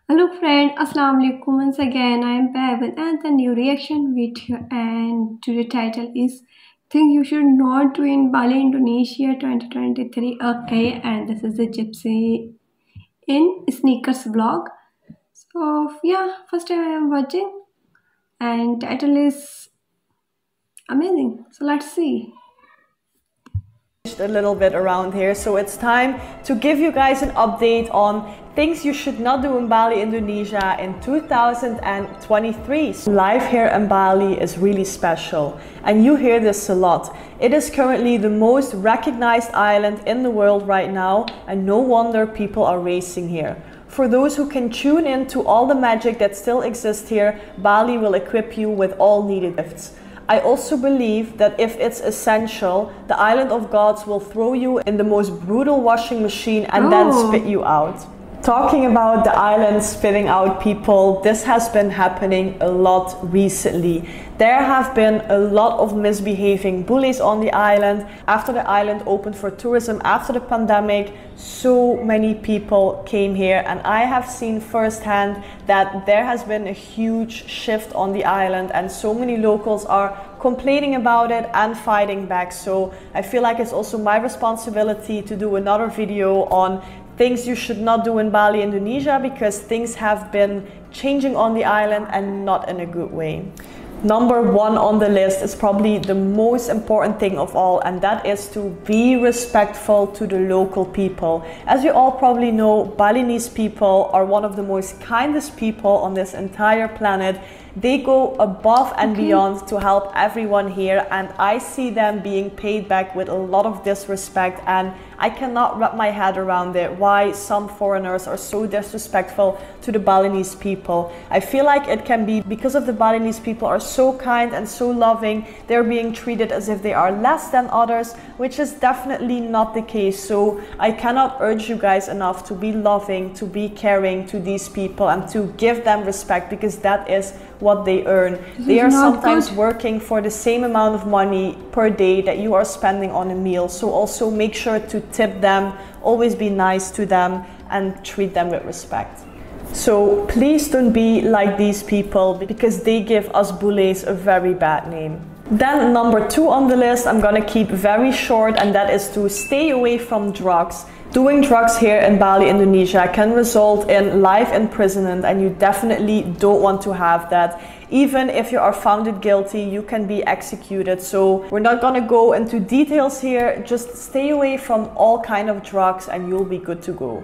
Hello friend, Assalamu alaikum. Once again, I am back with another new reaction video, and today title is Things You Should Not Do in Bali, Indonesia 2023. Okay, and this is the Gypsy in Sneakers vlog. So yeah, first time I am watching, and title is amazing. So let's see. A little bit around here, so it's time to give you guys an update on things you should not do in Bali, Indonesia in 2023. Life here in Bali is really special, and you hear this a lot. It is currently the most recognized island in the world right now, and no wonder people are racing here. For those who can tune in to all the magic that still exists here, Bali will equip you with all needed gifts. I also believe that if it's essential, the island of gods will throw you in the most brutal washing machine and then spit you out. Talking about the island spitting out people, this has been happening a lot recently. There have been a lot of misbehaving bullies on the island. After the island opened for tourism after the pandemic, so many people came here, and I have seen firsthand that there has been a huge shift on the island, and so many locals are complaining about it and fighting back. So I feel like it's also my responsibility to do another video on things you should not do in Bali, Indonesia, because things have been changing on the island and not in a good way. Number one on the list is probably the most important thing of all, and that is to be respectful to the local people. As you all probably know, Balinese people are one of the most kindest people on this entire planet. They go above and beyond to help everyone here, and I see them being paid back with a lot of disrespect, and I cannot wrap my head around it, why some foreigners are so disrespectful to the Balinese people. I feel like it can be because of the Balinese people are so kind and so loving, they're being treated as if they are less than others, which is definitely not the case. So I cannot urge you guys enough to be loving, to be caring to these people, and to give them respect, because that is what they earn. They are sometimes working for the same amount of money per day that you are spending on a meal. So also make sure to tip them, always be nice to them, and treat them with respect. So please don't be like these people, because they give us bules a very bad name. Then number two on the list, I'm gonna keep very short, and that is to stay away from drugs. Doing drugs here in Bali, Indonesia can result in life imprisonment, and you definitely don't want to have that. Even if you are found guilty, you can be executed. So we're not gonna go into details here, just stay away from all kind of drugs and you'll be good to go.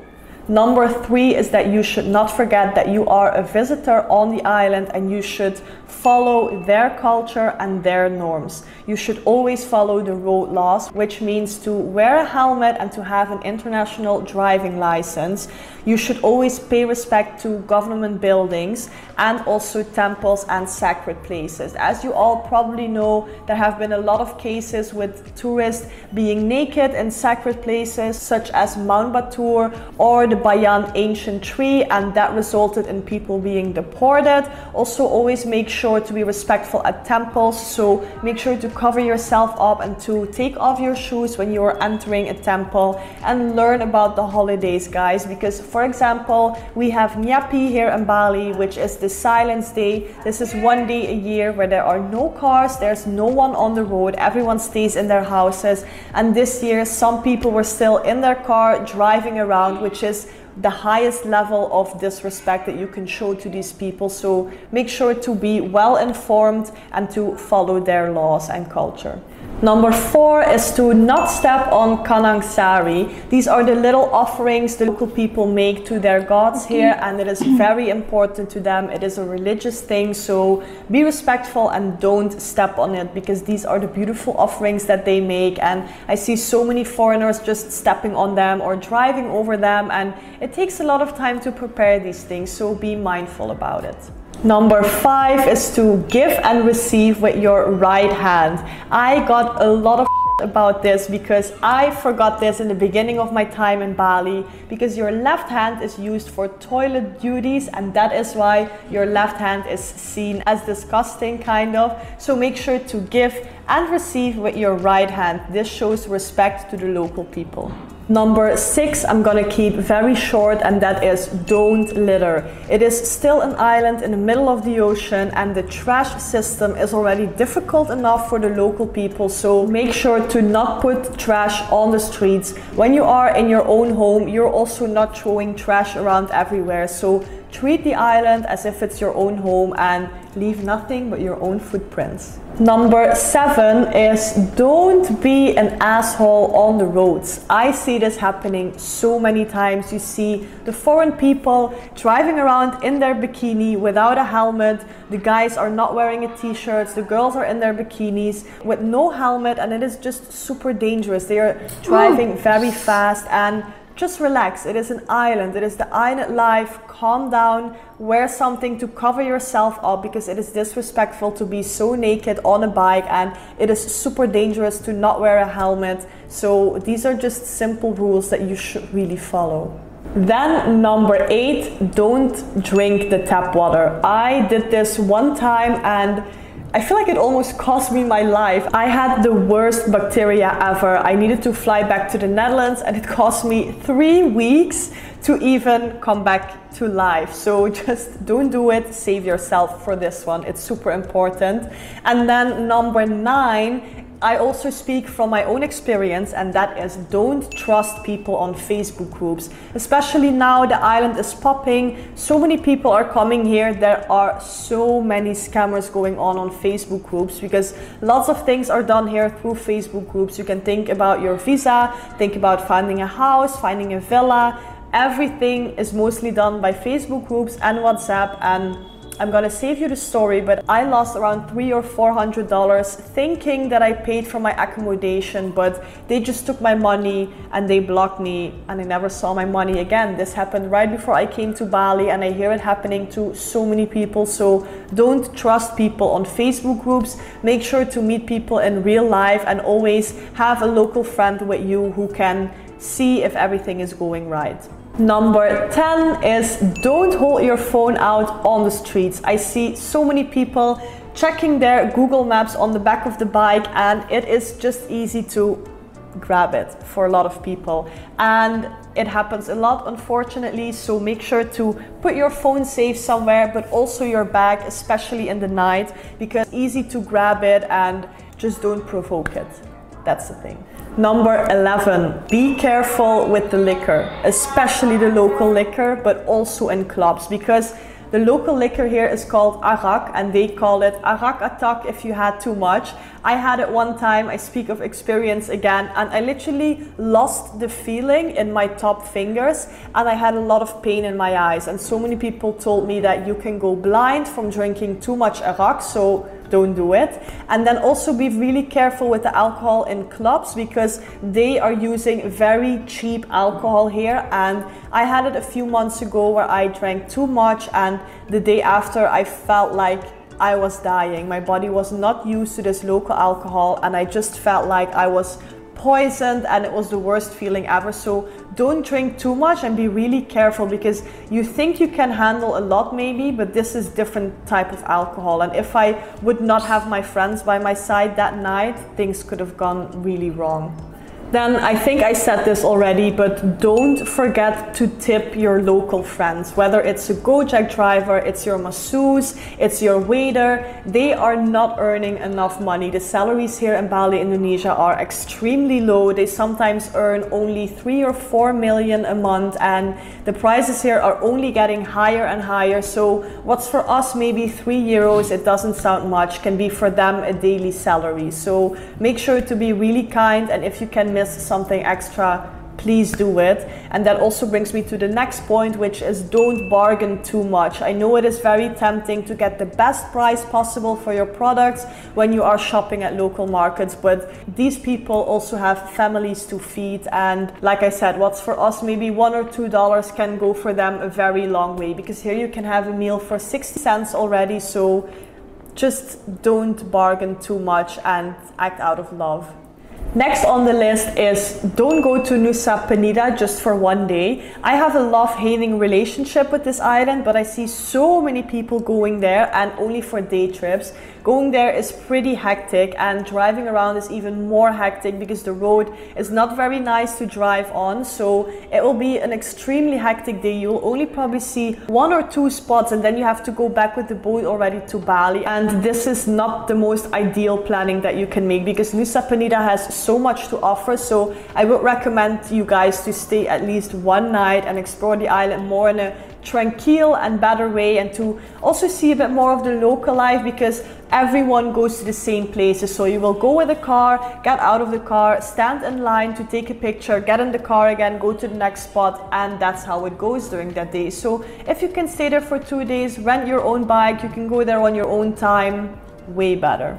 Number three is that you should not forget that you are a visitor on the island, and you should follow their culture and their norms. You should always follow the road laws, which means to wear a helmet and to have an international driving license. You should always pay respect to government buildings and also temples and sacred places. As you all probably know, there have been a lot of cases with tourists being naked in sacred places such as Mount Batur or the Bayan ancient tree, and that resulted in people being deported. Also always make sure to be respectful at temples, so make sure to cover yourself up and to take off your shoes when you are entering a temple, and learn about the holidays, guys, because for example, we have Nyepi here in Bali, which is the Silence Day. This is one day a year where there are no cars, there's no one on the road, everyone stays in their houses, and this year some people were still in their car driving around, which is the highest level of disrespect that you can show to these people. So make sure to be well informed and to follow their laws and culture. Number four is to not step on kanang sari. These are the little offerings the local people make to their gods here, and it is very important to them. It is a religious thing, so be respectful and don't step on it, because these are the beautiful offerings that they make, and I see so many foreigners just stepping on them or driving over them, and it takes a lot of time to prepare these things, so be mindful about it. Number five is to give and receive with your right hand. I got a lot of about this because I forgot this in the beginning of my time in Bali, because your left hand is used for toilet duties, and that is why your left hand is seen as disgusting, kind of. So make sure to give and receive with your right hand. This shows respect to the local people. Number 6, I'm gonna keep very short, and that is don't litter. It is still an island in the middle of the ocean, and the trash system is already difficult enough for the local people, so make sure to not put trash on the streets. When you are in your own home, you're also not throwing trash around everywhere, so treat the island as if it's your own home and leave nothing but your own footprints. Number 7 is don't be an asshole on the roads. I see this happening so many times. You see the foreign people driving around in their bikini without a helmet. The guys are not wearing a t-shirt. The girls are in their bikinis with no helmet, and it is just super dangerous. They are driving very fast, and just relax. It is an island. It is the island life. Calm down. Wear something to cover yourself up, because it is disrespectful to be so naked on a bike, and it is super dangerous to not wear a helmet. So these are just simple rules that you should really follow. Then number 8, don't drink the tap water. I did this one time, and I feel like it almost cost me my life. I had the worst bacteria ever. I needed to fly back to the Netherlands, and it cost me 3 weeks to even come back to life. So just don't do it. Save yourself for this one. It's super important. And then number 9, I also speak from my own experience, and that is don't trust people on Facebook groups. Especially now the island is popping. So many people are coming here. There are so many scammers going on Facebook groups, because lots of things are done here through Facebook groups. You can think about your visa, think about finding a house, finding a villa. Everything is mostly done by Facebook groups and WhatsApp, and I'm gonna save you the story, but I lost around $300 or $400 thinking that I paid for my accommodation, but they just took my money and they blocked me, and I never saw my money again. This happened right before I came to Bali, and I hear it happening to so many people. So don't trust people on Facebook groups. Make sure to meet people in real life, and always have a local friend with you who can see if everything is going right. Number 10 is don't hold your phone out on the streets. I see so many people checking their Google Maps on the back of the bike, and it is just easy to grab it for a lot of people. And it happens a lot, unfortunately, so make sure to put your phone safe somewhere, but also your bag, especially in the night, because it's easy to grab it, and just don't provoke it. That's the thing. Number 11, be careful with the liquor, especially the local liquor, but also in clubs, because the local liquor here is called arak, and they call it arak attack if you had too much. I had it one time, I speak of experience again, and I literally lost the feeling in my top fingers, and I had a lot of pain in my eyes, and so many people told me that you can go blind from drinking too much arak, so don't do it. And then also be really careful with the alcohol in clubs, because they are using very cheap alcohol here, and I had it a few months ago where I drank too much, and the day after I felt like I was dying. My body was not used to this local alcohol, and I just felt like I was poisoned, and it was the worst feeling ever. So don't drink too much, and be really careful, because you think you can handle a lot maybe, but this is different type of alcohol. And if I would not have my friends by my side that night, things could have gone really wrong. Then I think I said this already, but don't forget to tip your local friends. Whether it's a Gojek driver, it's your masseuse, it's your waiter, they are not earning enough money. The salaries here in Bali, Indonesia are extremely low. They sometimes earn only 3 or 4 million a month, and the prices here are only getting higher and higher. So what's for us maybe 3 euros, it doesn't sound much, can be for them a daily salary. So make sure to be really kind, and if you can miss something extra, please do it. And that also brings me to the next point, which is don't bargain too much. I know it is very tempting to get the best price possible for your products when you are shopping at local markets, but these people also have families to feed, and like I said, what's for us maybe $1 or $2 can go for them a very long way, because here you can have a meal for 60 cents already. So just don't bargain too much and act out of love. Next on the list is don't go to Nusa Penida just for one day. I have a love-hating relationship with this island, but I see so many people going there and only for day trips. going there is pretty hectic, and driving around is even more hectic because the road is not very nice to drive on. So it will be an extremely hectic day. You'll only probably see 1 or 2 spots, and then you have to go back with the boat already to Bali. And this is not the most ideal planning that you can make because Nusa Penida has so much to offer. So I would recommend you guys to stay at least one night and explore the island more in a tranquil and better way, and to also see a bit more of the local life because everyone goes to the same places. So you will go with a car, get out of the car, stand in line to take a picture, get in the car again, go to the next spot, and that's how it goes during that day. So if you can stay there for 2 days, rent your own bike, you can go there on your own time, way better.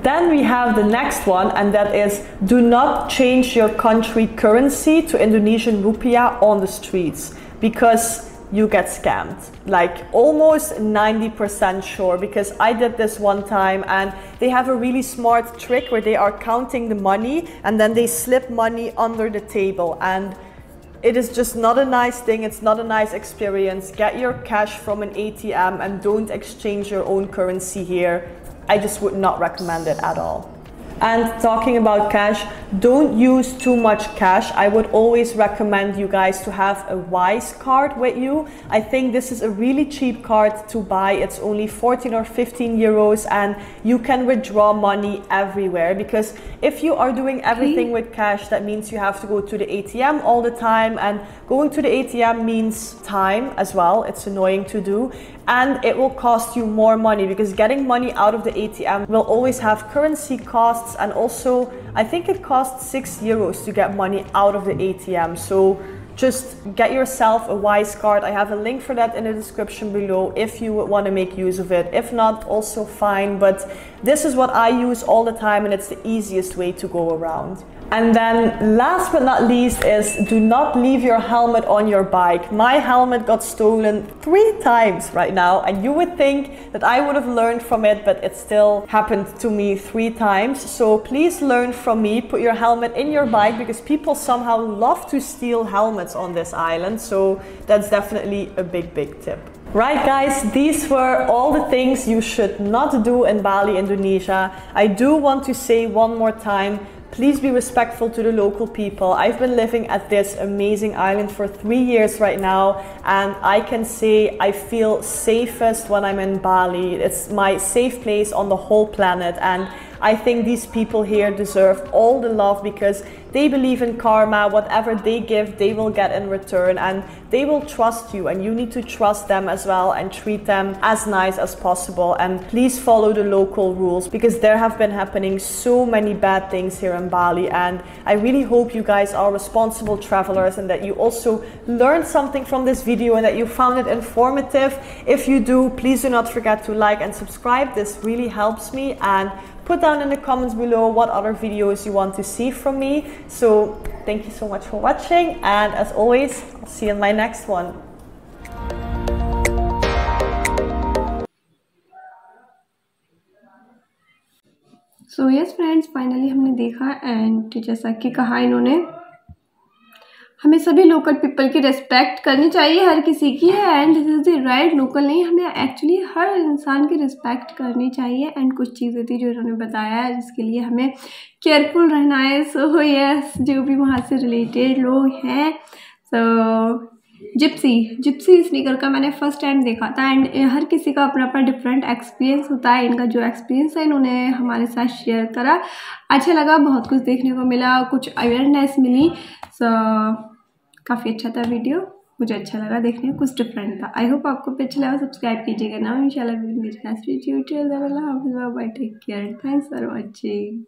Then we have the next one, and that is do not change your country currency to Indonesian rupiah on the streets because you get scammed, like almost 90% sure, because I did this one time and they have a really smart trick where they are counting the money and then they slip money under the table, and it is just not a nice thing. It's not a nice experience. Get your cash from an ATM and don't exchange your own currency here. I just would not recommend it at all. And talking about cash, don't use too much cash. I would always recommend you guys to have a Wise card with you. I think this is a really cheap card to buy. It's only 14 or 15 euros and you can withdraw money everywhere, because if you are doing everything with cash, that means you have to go to the ATM all the time, and going to the ATM means time as well. It's annoying to do. And it will cost you more money because getting money out of the ATM will always have currency costs, and also I think it costs 6 euros to get money out of the ATM. So just get yourself a Wise card. I have a link for that in the description below if you would want to make use of it. If not, also fine, but this is what I use all the time and it's the easiest way to go around. And then last but not least is do not leave your helmet on your bike. My helmet got stolen 3 times right now, and you would think that I would have learned from it, but it still happened to me 3 times. So please learn from me, put your helmet in your bike, because people somehow love to steal helmets on this island. So that's definitely a big tip. Right guys, these were all the things you should not do in Bali, Indonesia. I do want to say one more time, please be respectful to the local people. I've been living at this amazing island for 3 years right now, and I can say I feel safest when I'm in Bali. It's my safe place on the whole planet, and I think these people here deserve all the love because they believe in karma. Whatever they give, they will get in return, and they will trust you, and you need to trust them as well and treat them as nice as possible. And please follow the local rules, because there have been happening so many bad things here in Bali, and I really hope you guys are responsible travelers and that you also learned something from this video and that you found it informative. If you do, please do not forget to like and subscribe. This really helps me, and put down in the comments below what other videos you want to see from me. So thank you so much for watching, and as always, I'll see you in my next one. So yes friends, finally हमने देखा, and जैसा कि कहा इन्होंने, हमें सभी local people की respect करनी चाहिए, हर किसी की, and this is the right. Local नहीं, हमें एक्चुअली हर इंसान की रिस्पेक्ट करनी चाहिए। एंड कुछ चीज़ें थी जो इन्होंने बताया है जिसके लिए हमें केयरफुल रहना है। सो यस, जो भी वहाँ से रिलेटेड लोग हैं, सो जिप्सी स्नीकर का मैंने फर्स्ट टाइम देखा था, एंड हर किसी का अपना अपना डिफरेंट एक्सपीरियंस होता है। इनका जो एक्सपीरियंस है इन्होंने हमारे साथ शेयर करा, अच्छा लगा, बहुत कुछ देखने को मिला, कुछ अवेयरनेस मिली। सो काफ़ी अच्छा था वीडियो, मुझे अच्छा लगा देखने, कुछ डिफरेंट था। आई होप आपको भी अच्छा लगा। सब्सक्राइब कीजिएगा ना, इंशाल्लाह video next video. Take care, thanks for watching.